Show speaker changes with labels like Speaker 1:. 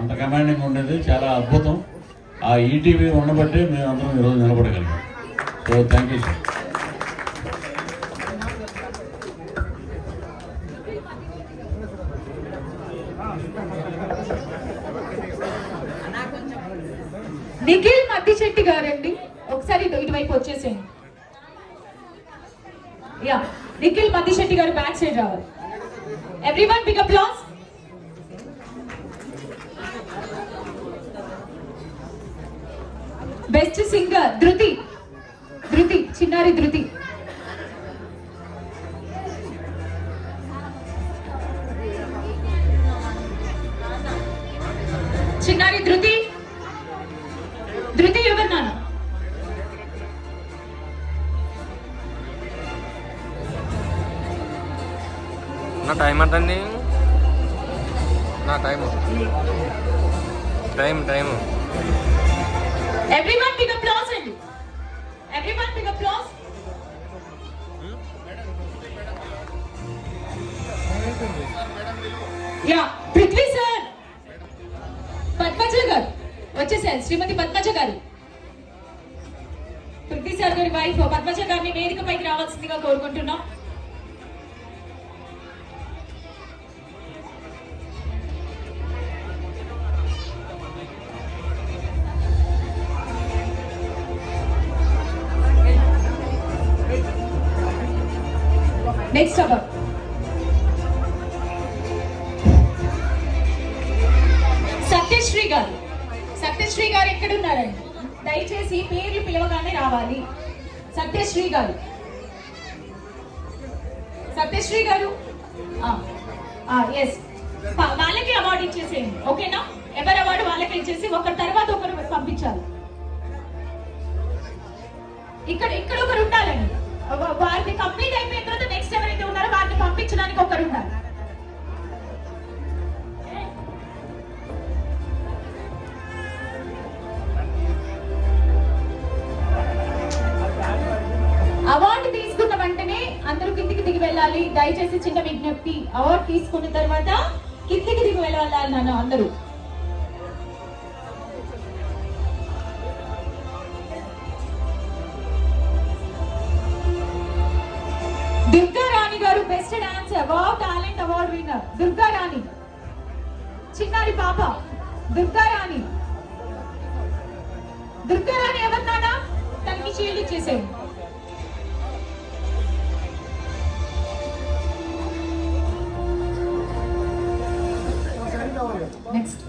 Speaker 1: అంత కమాండింగ్ ఉండేది, చాలా అద్భుతం. ఆ ఈటీవీ ఉండబట్టే మేము అందరం ఈరోజు నిలబడగలిగాం. So thank you sir.
Speaker 2: Nikhil Maddisetti గారండి, ఒకసారి ఇటువైపు వచ్చేసేయండి. యా, నిఖిల్ మద్దిశెట్టి గారు బ్యాక్ సైడ్ రావాలి. Everyone big applause. Best singer Dhriti, చిన్నారి ధృతి. చిన్నారి ధృతి ఎవరు నాన్న?
Speaker 3: నా టైం అంటండి, నా టైం.
Speaker 2: ఎవ్రీవన్ బిగ్ అప్లాస్ అండి. Everyone big applause. Yeah, Prithvi sir, Padmaja గారు వచ్చేసారు. శ్రీమతి పద్మజ గారు, పృథ్వీ సార్ గారి వైఫ్ పద్మజ గారిని వేదిక పైకి రావాల్సిందిగా కోరుకుంటున్నాం. నెక్స్ట్ అబౌట్ సత్యశ్రీ గారు ఎక్కడున్నారండి? దయచేసి పేర్లు పిలవగానే రావాలి. సత్యశ్రీ గారు ఎస్, వాళ్ళకి అవార్డు ఇచ్చేసేయండి. ఓకేనా? ఎవరి అవార్డు వాళ్ళకి ఇచ్చేసి ఒకరి తర్వాత ఒకరు పంపించాలి. ఇక్కడ ఒకరు ఉండాలండి. వారిని కంప్లీట్ అయిపోయిన తర్వాత నెక్స్ట్ ఎవరైతే ఉన్నారో వారిని పంపించడానికి ఒకరు ఉండాలి. అవార్డు తీసుకున్న వెంటనే అందరూ కిందికి దిగి వెళ్ళాలి. దయచేసి చిన్న విజ్ఞప్తి, అవార్డు తీసుకున్న తర్వాత కిందికి దిగి వెళ్ళాలి నాన్న అందరూ. దుర్గా రాణి గారు best dancer, wow talent award winner Durga Rani. చిన్నారి పాప దుర్గా రాణి ఎవరు నాన్న? తనకి షీల్డ్ ఇచ్చేసేయండి. నెక్స్ట్